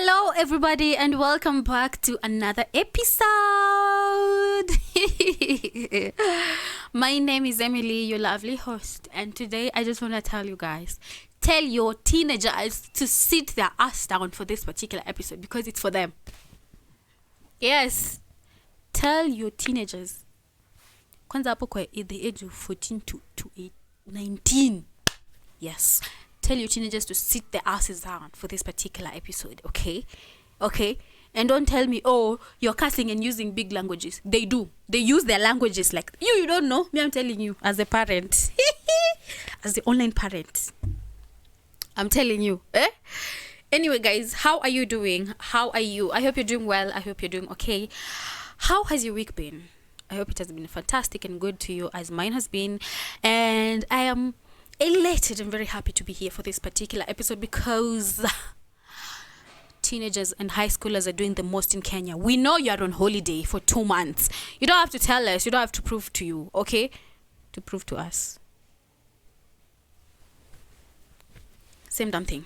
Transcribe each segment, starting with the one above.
Hello, everybody, and welcome back to another episode. My name is Emily, your lovely host, and today I just want to tell you guys, tell your teenagers to sit their ass down for this particular episode because it's for them. Yes, tell your teenagers. Kwanza hapo kwa the age of 14 to 19. Yes. Tell your teenagers to sit their asses down for this particular episode, okay? Okay? And don't tell me, oh, you're cussing and using big languages. They do. They use their languages like, you don't know. Me, I'm telling you, as a parent. As the online parent. I'm telling you. Anyway, guys, how are you doing? How are you? I hope you're doing well. I hope you're doing okay. How has your week been? I hope it has been fantastic and good to you as mine has been. And I am elated and very happy to be here for this particular episode because teenagers and high schoolers are doing the most in Kenya. We know you're on holiday for 2 months. You don't have to tell us. You don't have to prove to you, okay? To prove to us. Same damn thing.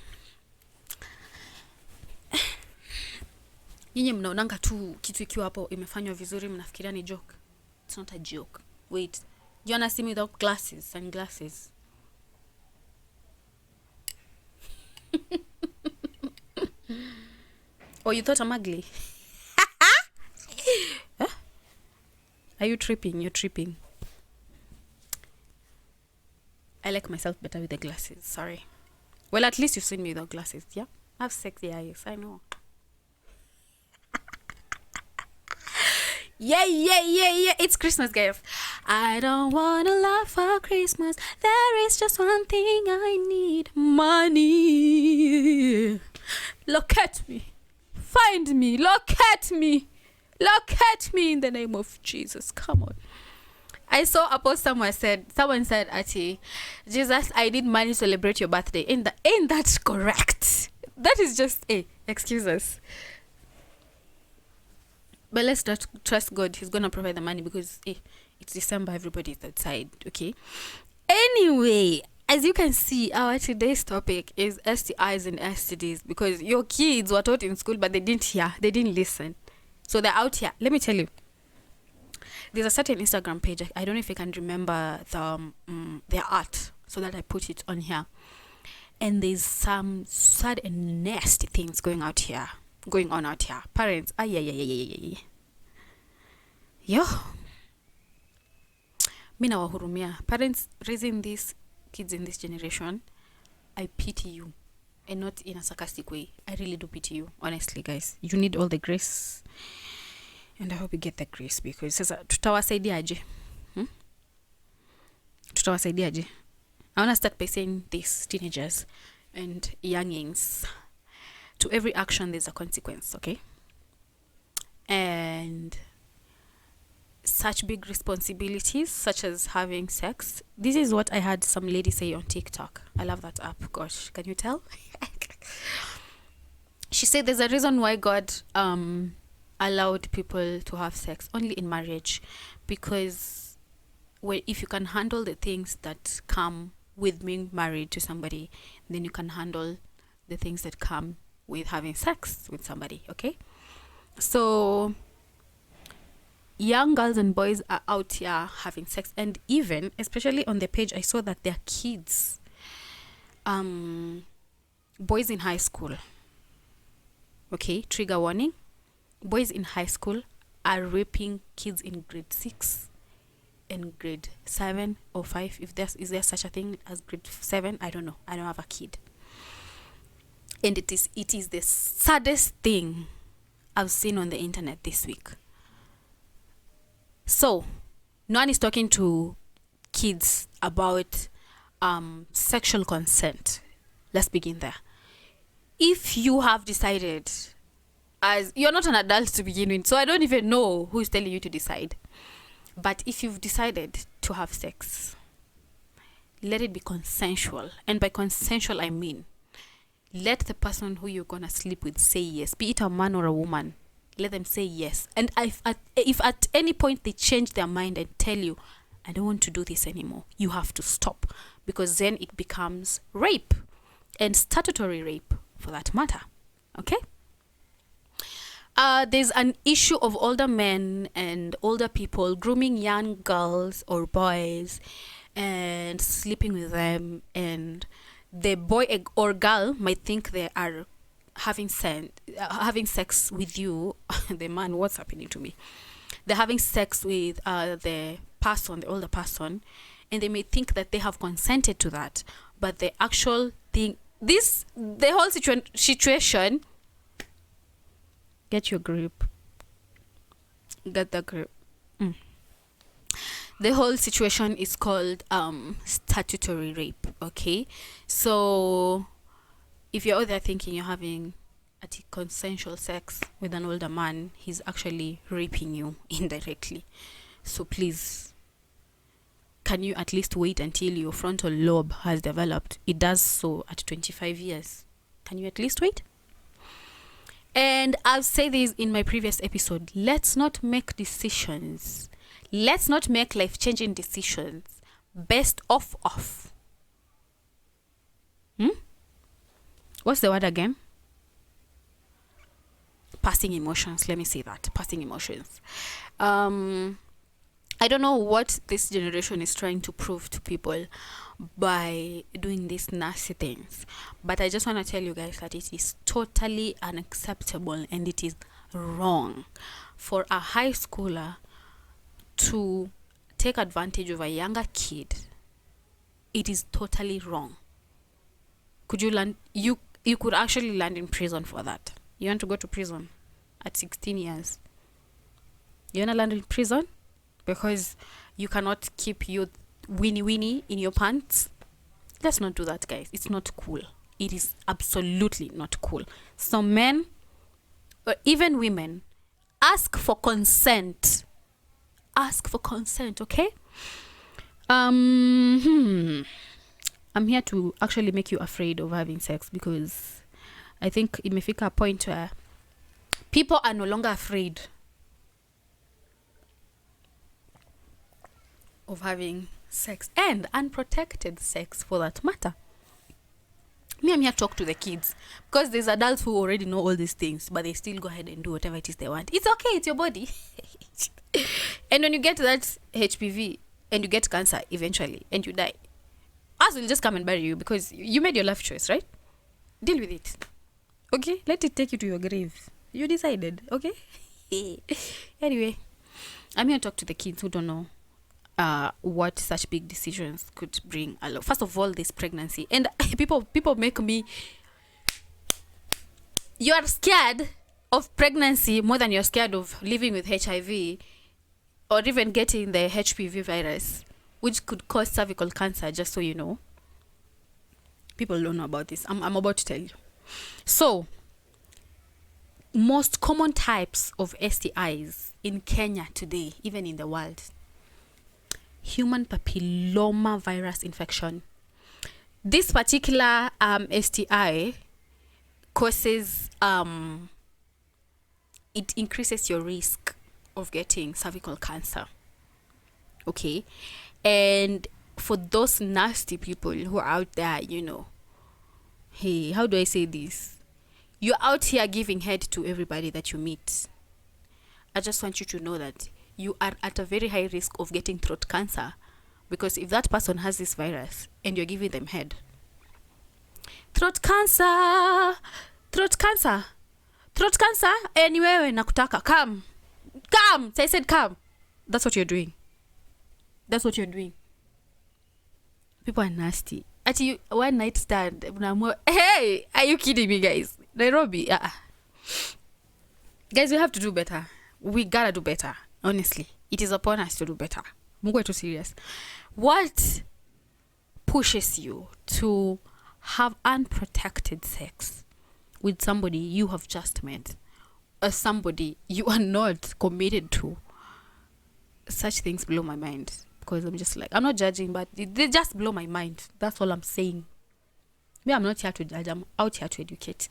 Nyinyi mnaonanga tu kitu ikiwa hapo imefanywa vizuri mnafikiria ni joke. It's not a joke. Wait. You wanna see me without glasses, sunglasses? Oh, you thought I'm ugly? Huh? Are you tripping? You're tripping. I like myself better with the glasses. Sorry. Well, at least you've seen me without glasses. Yeah? I have sexy eyes. I know. Yeah. It's Christmas, guys. I don't want to laugh for Christmas. There is just one thing I need. Money. Locate me. Find me. Locate me. Locate me in the name of Jesus. Come on. I saw a post someone said, Ati, Jesus, I need money to celebrate your birthday. Ain't that correct? That is just, excuse us. But let's not trust God. He's going to provide the money because it's December. Everybody's outside. Okay. Anyway, as you can see, our today's topic is STIs and STDs because your kids were taught in school, but they didn't hear. They didn't listen. So they're out here. Let me tell you. There's a certain Instagram page. I don't know if I can remember their art so that I put it on here. And there's some sad and nasty things going on out here. Parents, yo, mi nawahurumia. Parents raising these kids in this generation, I pity you, and not in a sarcastic way. I really do pity you, honestly, guys. You need all the grace, and I hope you get the grace because tutawasaidiaje. Tutawasaidiaje. I want to start by saying this, teenagers and youngings. To every action, there's a consequence, okay? And such big responsibilities, such as having sex. This is what I had some lady say on TikTok. I love that app. Gosh, can you tell? She said there's a reason why God allowed people to have sex only in marriage. Because if you can handle the things that come with being married to somebody, then you can handle the things that come with having sex with somebody, okay? So young girls and boys are out here having sex, and even, especially on the page, I saw that their kids, boys in high school, okay, trigger warning, boys in high school are raping kids in grade 6 and grade 7 or 5. Is there such a thing as grade 7? I don't know. I don't have a kid. And it is the saddest thing I've seen on the internet this week. So, no one is talking to kids about sexual consent. Let's begin there. If you have decided, as you're not an adult to begin with, so I don't even know who's telling you to decide. But if you've decided to have sex, let it be consensual. And by consensual, I mean, let the person who you're going to sleep with say yes. Be it a man or a woman. Let them say yes. And if at any point they change their mind and tell you, I don't want to do this anymore, you have to stop. Because then it becomes rape. And statutory rape, for that matter. Okay? there's an issue of older men and older people grooming young girls or boys and sleeping with them, and the boy or girl might think they are having sex with you. The man, what's happening to me? They're having sex with the older person, and they may think that they have consented to that, but the actual thing, the whole situation, get your grip, get the grip. The whole situation is called statutory rape. Okay, so if you're out there thinking you're having consensual sex with an older man, he's actually raping you indirectly. So please, can you at least wait until your frontal lobe has developed? It does so at 25 years. Can you at least wait? And I've said this in my previous episode. Let's not make decisions. Let's not make life-changing decisions based off of. What's the word again? Passing emotions. Let me say that. Passing emotions. I don't know what this generation is trying to prove to people by doing these nasty things, but I just want to tell you guys that it is totally unacceptable and it is wrong for a high schooler to take advantage of a younger kid. It is totally wrong. Could you land? You could actually land in prison for that. You want to go to prison at 16 years? You want to land in prison because you cannot keep your weenie in your pants? Let's not do that, guys. It's not cool. It is absolutely not cool. So men, or even women, ask for consent. Ask for consent, okay? I'm here to actually make you afraid of having sex, because I think it may fika a point where people are no longer afraid of having sex, and unprotected sex for that matter. Me, I'm here to talk to the kids, because there's adults who already know all these things, but they still go ahead and do whatever it is they want. It's okay, it's your body. And when you get that HPV and you get cancer eventually and you die, us will just come and bury you because you made your life choice, right? Deal with it. Okay? Let it take you to your grave. You decided, okay? Anyway, I'm here to talk to the kids who don't know what such big decisions could bring along. First of all, this pregnancy. And people make me... You are scared of pregnancy more than you're scared of living with HIV or even getting the HPV virus, which could cause cervical cancer, just so you know. People don't know about this. I'm about to tell you. So, most common types of STIs in Kenya today, even in the world: human papilloma virus infection. This particular STI causes, it increases your risk of getting cervical cancer. Okay? And for those nasty people who are out there, you know, hey, how do I say this? You're out here giving head to everybody that you meet. I just want you to know that you are at a very high risk of getting throat cancer, because if that person has this virus and you're giving them head, throat cancer, anyway, nakutaka, come. I said come. That's what you're doing. People are nasty. At you, one night stand. Hey, are you kidding me, guys? Nairobi. Guys, we have to do better. We gotta do better. Honestly, it is upon us to do better. Mungu too serious. What pushes you to have unprotected sex with somebody you have just met, or somebody you are not committed to? Such things blow my mind, because I'm just like, I'm not judging, but they just blow my mind. That's all I'm saying. Me, I'm not here to judge. I'm out here to educate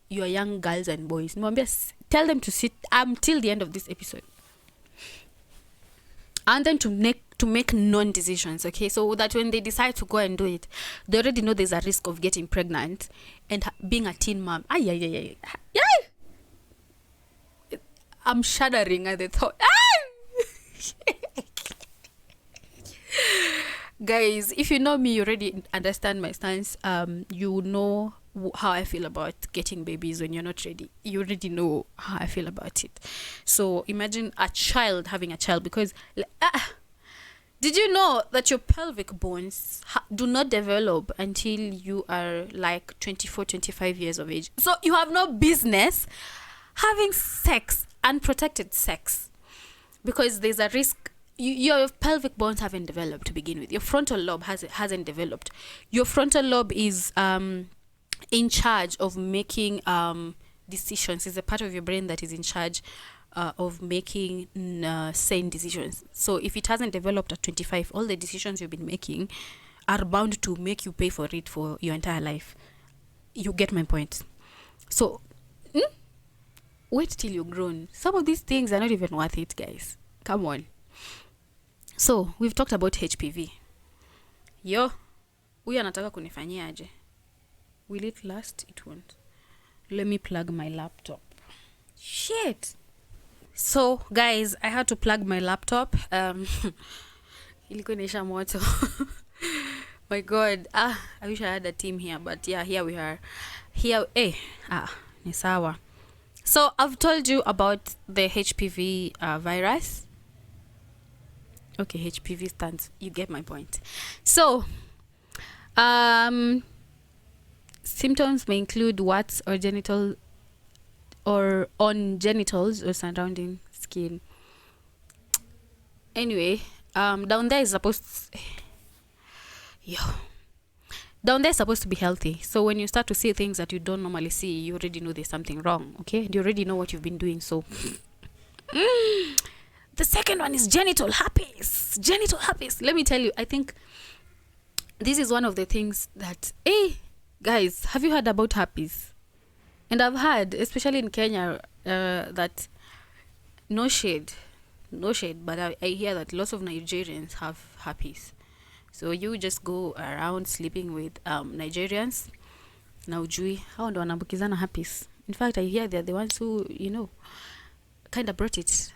your young girls and boys. Tell them to sit until the end of this episode, and then to make non-decisions, okay? So that when they decide to go and do it, they already know there's a risk of getting pregnant and being a teen mom. I'm shuddering at the thought. Ah! Guys, if you know me, you already understand my stance. You know how I feel about getting babies when you're not ready. You already know how I feel about it. So imagine a child having a child, because did you know that your pelvic bones do not develop until you are like 24, 25 years of age? So you have no business having sex, unprotected sex, because there's a risk. Your pelvic bones haven't developed to begin with. Your frontal lobe hasn't developed. Your frontal lobe is in charge of making decisions. It's a part of your brain that is in charge of making sane decisions. So if it hasn't developed at 25, all the decisions you've been making are bound to make you pay for it for your entire life. You get my point. So wait till you're grown. Some of these things are not even worth it, guys. Come on. So we've talked about HPV. Huyu anataka kunifanyia aje? Will it last? It won't. Let me plug my laptop. Shit. So guys, I had to plug my laptop. Ilikuwa inaisha moto. My God. I wish I had a team here, but yeah, here we are. Ni sawa. So I've told you about the HPV virus. Okay, HPV stands. You get my point. So, symptoms may include warts or genital or on genitals or surrounding skin. Anyway, down there is supposed to be healthy. So when you start to see things that you don't normally see, you already know there's something wrong. Okay, you already know what you've been doing. So. The second one is genital herpes. Genital herpes. Let me tell you, I think this is one of the things that, guys, have you heard about herpes? And I've heard, especially in Kenya, that no shade, but I hear that lots of Nigerians have herpes. So you just go around sleeping with Nigerians. Na ujui, hao ndo wanambukizana herpes. In fact, I hear they're the ones who, kind of brought it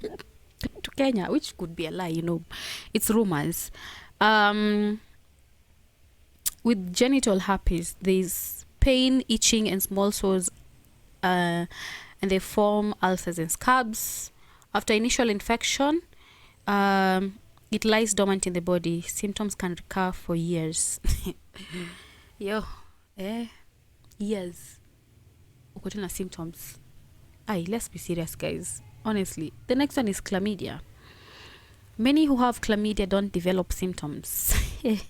to Kenya, which could be a lie, it's rumors. With genital herpes, there's pain, itching, and small sores, and they form ulcers and scabs. After initial infection, it lies dormant in the body. Symptoms can recur for years. Years. Uko tena symptoms. Let's be serious, guys. Honestly, the next one is chlamydia. Many who have chlamydia don't develop symptoms. Let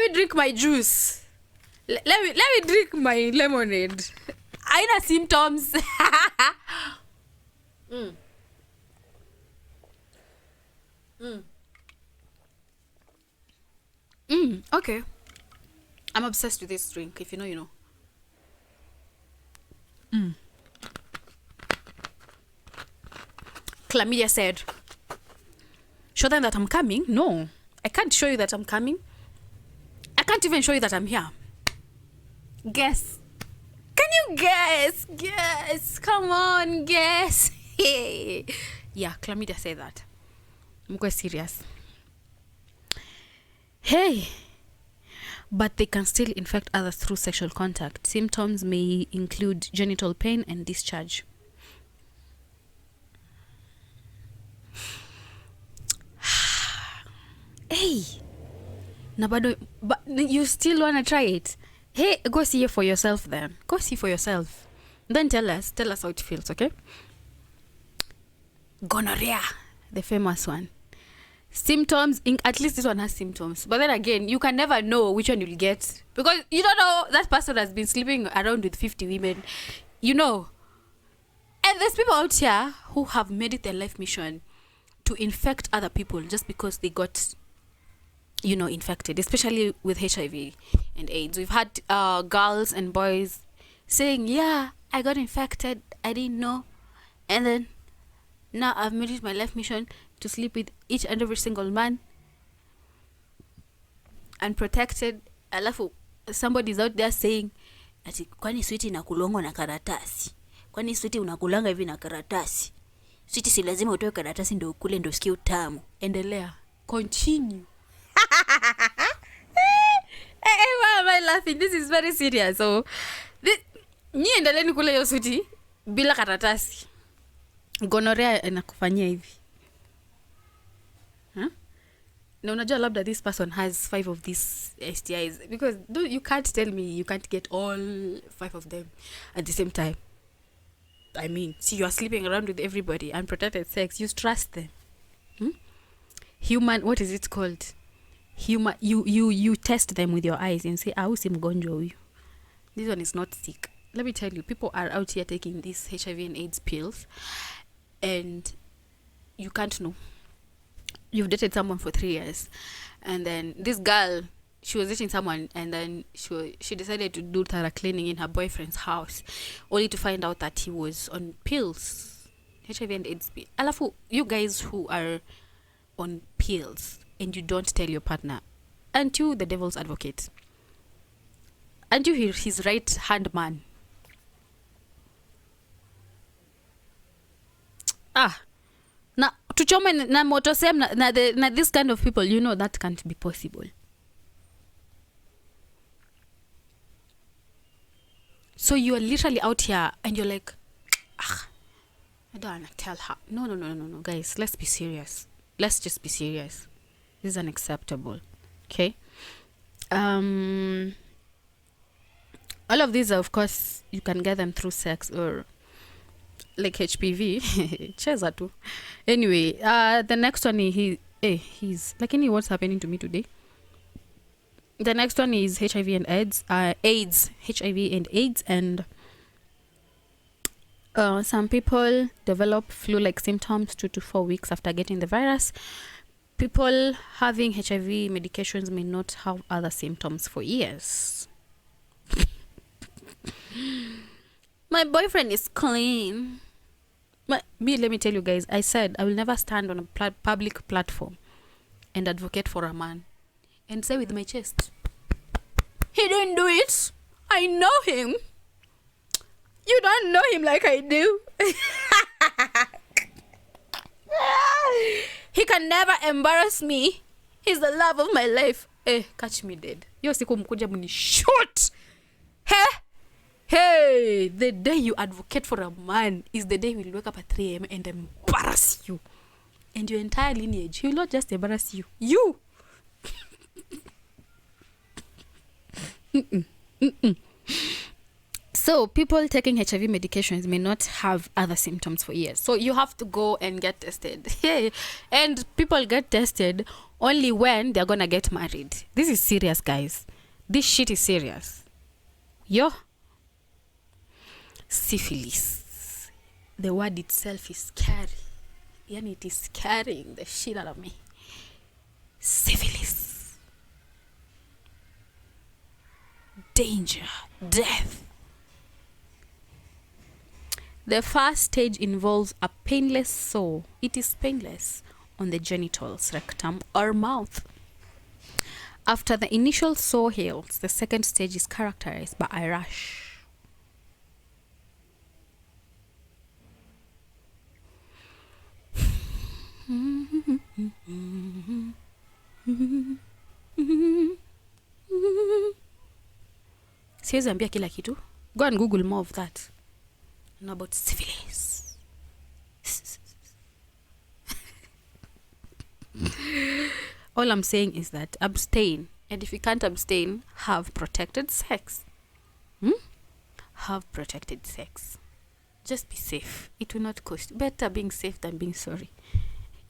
me drink my juice. Let me drink my lemonade. Aina symptoms. Okay. I'm obsessed with this drink. If you know, you know. Chlamydia said, show them that I'm coming. No, I can't show you that I'm coming. I can't even show you that I'm here. Guess. Can you guess? Guess. Come on, guess. Yeah, chlamydia said that. I'm quite serious. Hey. But they can still infect others through sexual contact. Symptoms may include genital pain and discharge. Hey, but you still want to try it? Hey, go see it for yourself then. Go see for yourself. Then tell us how it feels, okay? Gonorrhea, the famous one. Symptoms, at least this one has symptoms. But then again, you can never know which one you'll get. Because you don't know that person has been sleeping around with 50 women. And there's people out here who have made it their life mission to infect other people just because they got, infected. Especially with HIV and AIDS. We've had girls and boys saying, yeah, I got infected. I didn't know. And then now I've made it my life mission to sleep with each and every single man unprotected. I love somebody's out there saying ati kwani switi inakulongo na karatasi? Kwani switi unakulanga hivi na karatasi? Switi si lazima utoe karatasi ndio ukule ndio usikie utamu. Endelea. Continue. Why am I laughing? This is very serious. So, endeleeni kule hiyo switi bila karatasi. Gonorrhea inakufanyia hivi. Na unajua labda this person has 5 of these STIs because you can't tell me you can't get all 5 of them at the same time. I mean, see, you are sleeping around with everybody, unprotected sex, you trust them. Human, what is it called? You test them with your eyes and say, si mgonjwa huyu. This one is not sick. Let me tell you, people are out here taking these HIV and AIDS pills and you can't know. You've dated someone for 3 years and then this girl, she was dating someone and then she decided to do thorough cleaning in her boyfriend's house only to find out that he was on pills, HIV and AIDS pills. Alafu, you guys who are on pills and you don't tell your partner, aren't you the devil's advocate? Aren't you his right hand man? Na tuchome na moto same na this kind of people, you know that can't be possible. So you are literally out here and you're like, I don't want to tell her. No, guys, let's be serious. Let's just be serious. This is unacceptable. Okay? All of these are, of course, you can get them through sex or like HPV. Cheza tu. Anyway, the next one he's like, what's happening to me today? The next one is HIV and AIDS. HIV and AIDS, and some people develop flu-like symptoms 2 to 4 weeks after getting the virus. People having HIV medications may not have other symptoms for years. My boyfriend is clean. Let me tell you guys, I said I will never stand on a public platform and advocate for a man and say with my chest, he didn't do it. I know him. You don't know him like I do. He can never embarrass me. He's the love of my life. Catch me dead. Yo siku mkuja muni shoot. Hey, the day you advocate for a man is the day he will wake up at 3 a.m. and embarrass you. And your entire lineage. He will not just embarrass you. You. So people taking HIV medications may not have other symptoms for years. So you have to go and get tested. And people get tested only when they're gonna get married. This is serious, guys. This shit is serious. Yo. Syphilis. The word itself is scary. And it is scaring the shit out of me. Syphilis. Danger. Death. The first stage involves a painless sore. It is painless on the genitals, rectum, or mouth. After the initial sore heals, the second stage is characterized by a rash. Siwezi ambia kila kitu. Go and Google more of that. And about syphilis. All I'm saying is that abstain. And if you can't abstain, have protected sex. Have protected sex. Just be safe. It will not cost. Better being safe than being sorry.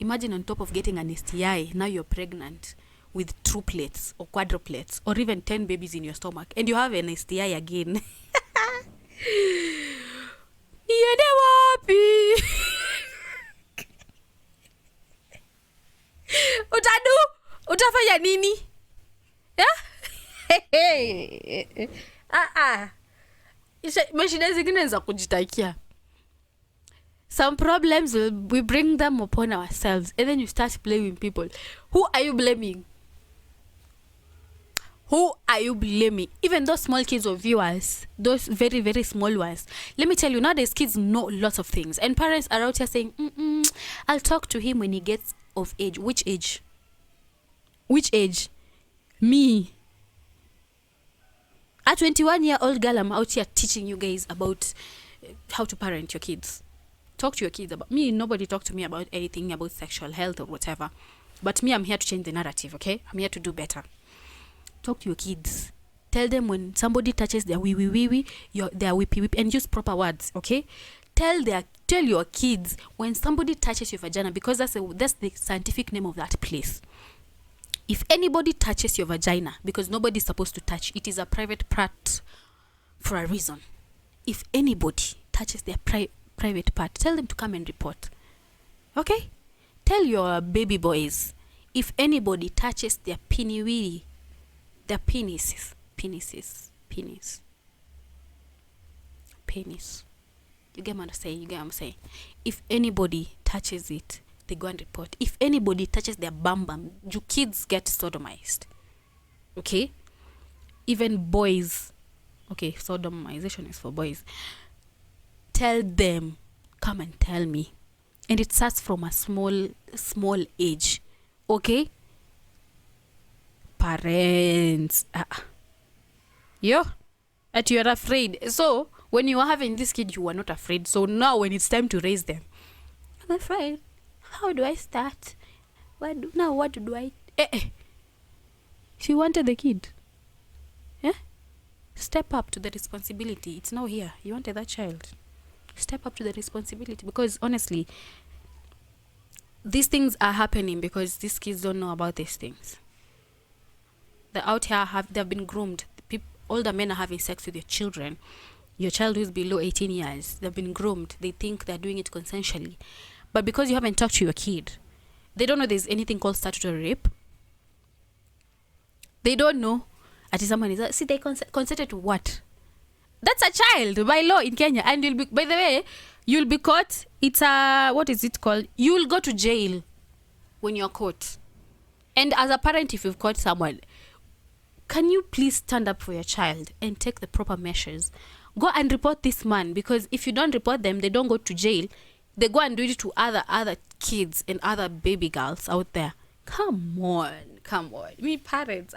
Imagine on top of getting an STI, now you're pregnant with triplets or quadruplets or even 10 babies in your stomach. And you have an STI again. Yende wapi? Utafanya nini? Mashida zingine za kujitakia. Some problems we bring them upon ourselves and then you start blaming people. Who are you blaming? Who are you blaming? Even those small kids or viewers, those very, very small ones. Let me tell you, nowadays kids know lots of things. And parents are out here saying, I'll talk to him when he gets of age. Which age? Which age? Me. A 21-year-old girl, I'm out here teaching you guys about how to parent your kids. Talk to your kids about me. Nobody talk to me about anything about sexual health or whatever. But me, I'm here to change the narrative, okay? I'm here to do better. Talk to your kids. Tell them when somebody touches their wee, their whippy, and use proper words, okay? Tell your kids when somebody touches your vagina, because that's the scientific name of that place. If anybody touches your vagina, because nobody's supposed to touch, it is a private part for a reason. If anybody touches their private part, tell them to come and report. Okay? Tell your baby boys, if anybody touches their penis. You get what I'm saying? If anybody touches it, they go and report. If anybody touches their bum, you kids get sodomized. Okay? Even boys. Okay, sodomization is for boys. Tell them, come and tell me. And it starts from a small age. Okay? Parents. That you're afraid. So, when you were having this kid, you were not afraid. So now when it's time to raise them, I'm afraid. How do I start? What do I... She wanted the kid. Yeah? Step up to the responsibility. It's now here. You wanted that child. Step up to the responsibility. Because honestly, these things are happening because these kids don't know about these things. They're out here, they've been groomed. Older men are having sex with your children. Your child who is below 18 years, they've been groomed. They think they're doing it consensually. But because you haven't talked to your kid, they don't know there's anything called statutory rape. They don't know. Someone is, see, they consented to what? That's a child by law in Kenya. And you'll be, by the way, you'll be caught. It's what is it called? You'll go to jail when you're caught. And as a parent, if you've caught someone, can you please stand up for your child and take the proper measures? Go and report this man, because if you don't report them, they don't go to jail. They go and do it to other kids and other baby girls out there. Come on. Me parents.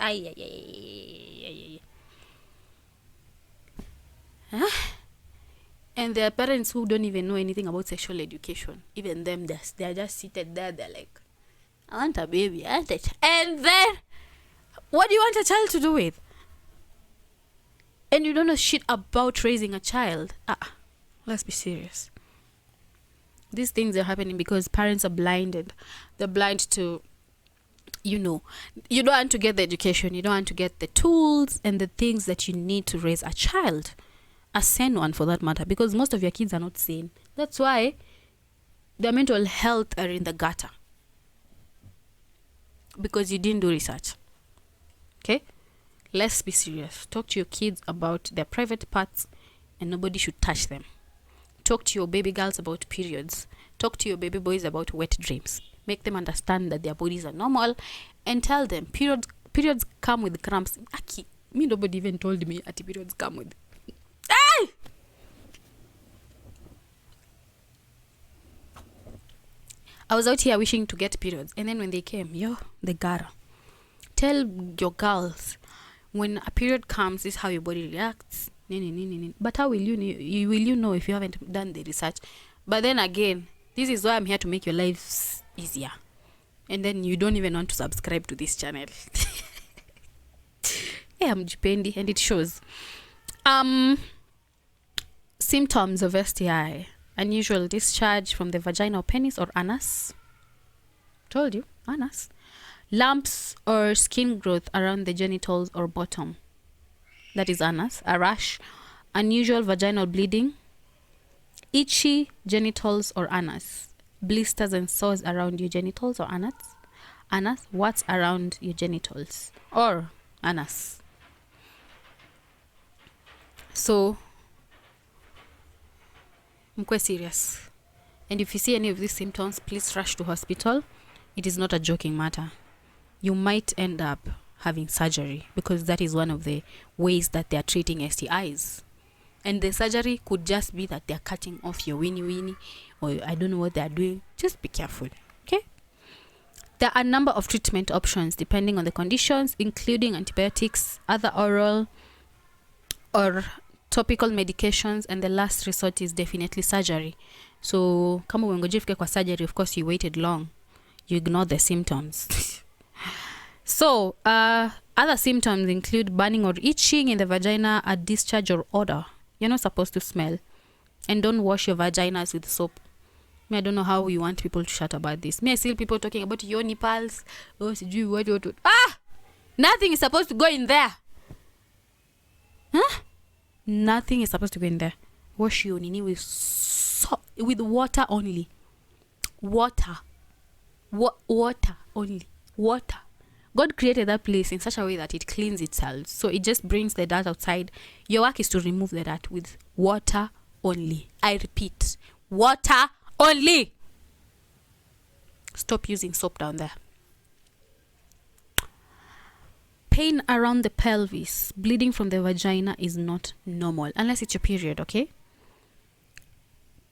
Huh? And there are parents who don't even know anything about sexual education. Even them, they're just seated there. They're like, I want a baby. And then, what do you want a child to do with? And you don't know shit about raising a child. Let's be serious. These things are happening because parents are blinded. They're blind to, you don't want to get the education. You don't want to get the tools and the things that you need to raise a child. A sane one for that matter. Because most of your kids are not sane. That's why their mental health are in the gutter. Because you didn't do research. Okay? Let's be serious. Talk to your kids about their private parts and nobody should touch them. Talk to your baby girls about periods. Talk to your baby boys about wet dreams. Make them understand that their bodies are normal and tell them periods come with cramps. Nobody even told me that periods come with. I was out here wishing to get periods, and then when they came, they gotta. Tell your girls, when a period comes, this is how your body reacts. But how will you know if you haven't done the research? But then again, this is why I'm here to make your lives easier. And then you don't even want to subscribe to this channel. I'm Jipendi, and it shows. Symptoms of STI. Unusual discharge from the vagina or penis or anus. Told you, anus. Lumps or skin growth around the genitals or bottom. That is anus. A rash. Unusual vaginal bleeding. Itchy genitals or anus. Blisters and sores around your genitals or anus. Anus. What's around your genitals or anus. So, I'm quite serious. And if you see any of these symptoms, please rush to hospital. It is not a joking matter. You might end up having surgery, because that is one of the ways that they are treating STIs. And the surgery could just be that they're cutting off your weenie, or I don't know what they're doing. Just be careful, okay? There are a number of treatment options depending on the conditions, including antibiotics, other oral or topical medications, and the last resort is definitely surgery. So kama umengoje fike kwa surgery, of course you waited long. You ignore the symptoms. So other symptoms include burning or itching in the vagina, a discharge or odor. You're not supposed to smell. And don't wash your vaginas with soap. I don't know how you want people to shut about this. I see people talking about your nipples. Oh, what. Nothing is supposed to go in there. Huh? Nothing is supposed to go in there. Wash your nini with water only. Water only. Water. God created that place in such a way that it cleans itself. So it just brings the dirt outside. Your work is to remove the dirt with water only. I repeat, water only. Stop using soap down there. Pain around the pelvis, bleeding from the vagina is not normal unless it's your period, okay?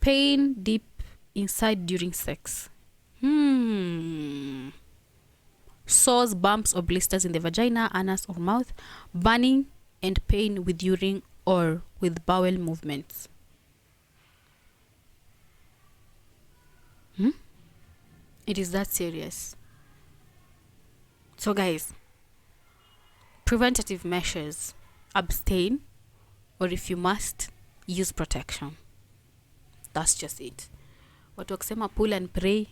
Pain deep inside during sex. Sores, bumps, or blisters in the vagina, anus, or mouth. Burning and pain with urine or with bowel movements. It is that serious. So guys, preventative measures: abstain, or if you must, use protection. That's just it. Watu wakisema pull and pray.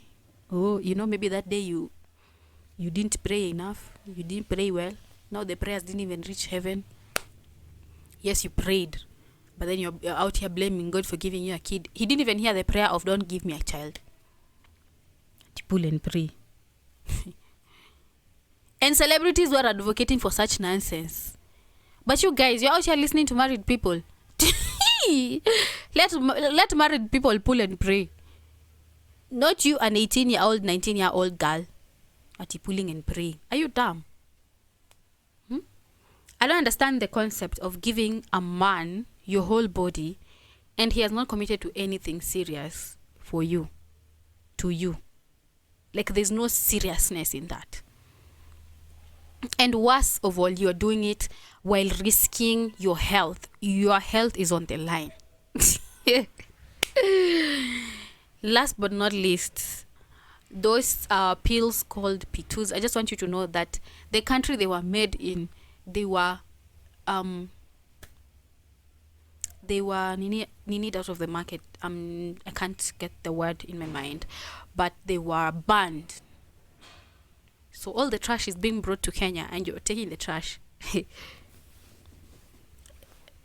Oh, maybe that day you didn't pray enough. You didn't pray well. Now the prayers didn't even reach heaven. Yes, you prayed, but then you're out here blaming God for giving you a kid. He didn't even hear the prayer of don't give me a child. Pull and pray. And celebrities were advocating for such nonsense. But you guys, you're out here listening to married people. Let married people pull and pray. Not you, an 18-year-old, 19-year-old girl, at pulling and praying. Are you dumb? I don't understand the concept of giving a man your whole body and he has not committed to anything serious for you, to you. Like, there's no seriousness in that. And worst of all, you're doing it while risking your health. Your health is on the line. Last but not least, those pills called P2s. I just want you to know that the country they were made in, they were needed out of the market. I can't get the word in my mind, but they were banned. So all the trash is being brought to Kenya, and you're taking the trash.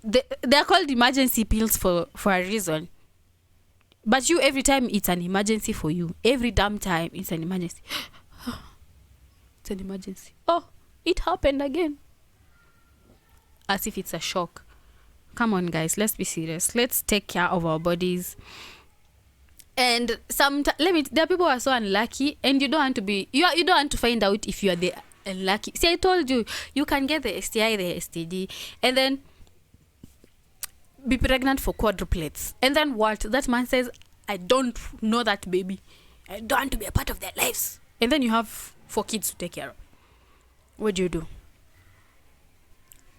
They're called emergency pills for a reason. But you, every time it's an emergency for you. Every damn time it's an emergency. It's an emergency. Oh, it happened again. As if it's a shock. Come on, guys, let's be serious. Let's take care of our bodies. And there are people who are so unlucky, and you don't want to be. You don't want to find out if you are the unlucky. See, I told you, you can get the STI, the STD, and then be pregnant for quadruplets. And then what? That man says, I don't know that baby. I don't want to be a part of their lives. And then you have 4 kids to take care of. What do?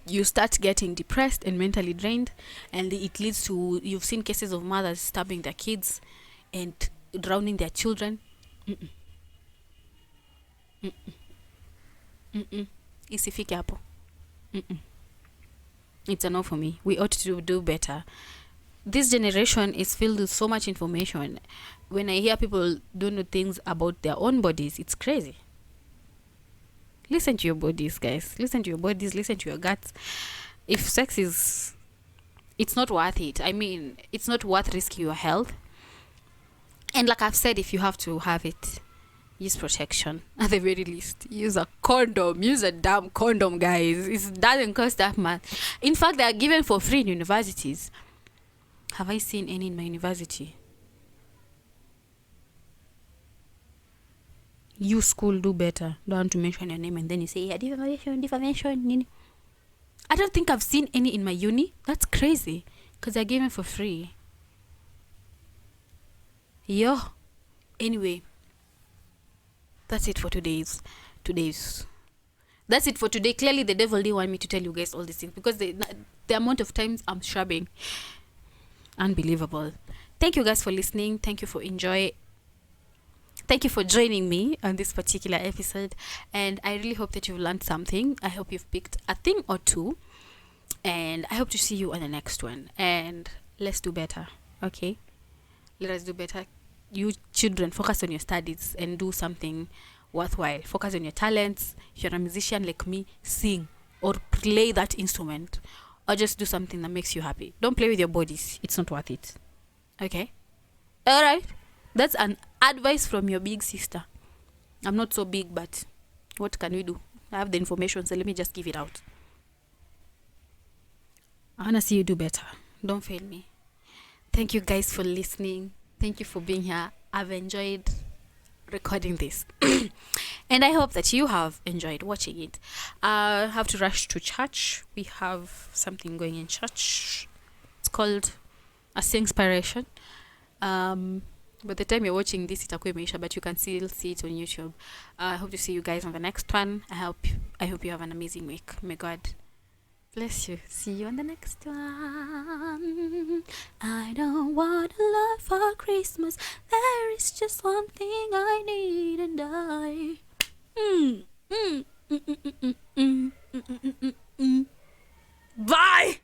You start getting depressed and mentally drained, and it leads to, you've seen cases of mothers stabbing their kids and drowning their children. Isifike hapo. It's a no for me. We ought to do better. This generation is filled with so much information. When I hear people don't know things about their own bodies, it's crazy. Listen to your bodies, guys. Listen to your bodies. Listen to your guts. If sex is... it's not worth it. I mean, it's not worth risking your health. And like I've said, if you have to have it, use protection. At the very least, use a condom. Use a damn condom, guys. It doesn't cost that much. In fact, they are given for free in universities. Have I seen any in my university? You school, do better. Don't want to mention your name and then you say, yeah, defamation. I don't think I've seen any in my uni. That's crazy. Because they're given for free. Yo. Anyway. That's it for today's. That's it for today. Clearly, the devil didn't want me to tell you guys all these things. Because the amount of times I'm shabbing. Unbelievable. Thank you guys for listening. Thank you for joining me on this particular episode, and I really hope that you've learned something. I hope you've picked a thing or two, and I hope to see you on the next one. And let's do better. Okay, let us do better. You children, focus on your studies and do something worthwhile. Focus on your talents. If you're a musician like me, sing or play that instrument, or just do something that makes you happy. Don't play with your bodies. It's not worth it. Okay? All right. That's an advice from your big sister. I'm not so big, but what can we do? I have the information, so let me just give it out. I want to see you do better. Don't fail me. Thank you guys for listening. Thank you for being here. I've enjoyed recording this. And I hope that you have enjoyed watching it. I have to rush to church. We have something going in church. It's called a inspiration. By the time you're watching this, itakuwa imeisha, but you can still see it on YouTube. I hope to see you guys on the next one. I hope you have an amazing week. May God bless you. See you on the next one. I don't want a lot for Christmas. There is just one thing I need, and I. Bye.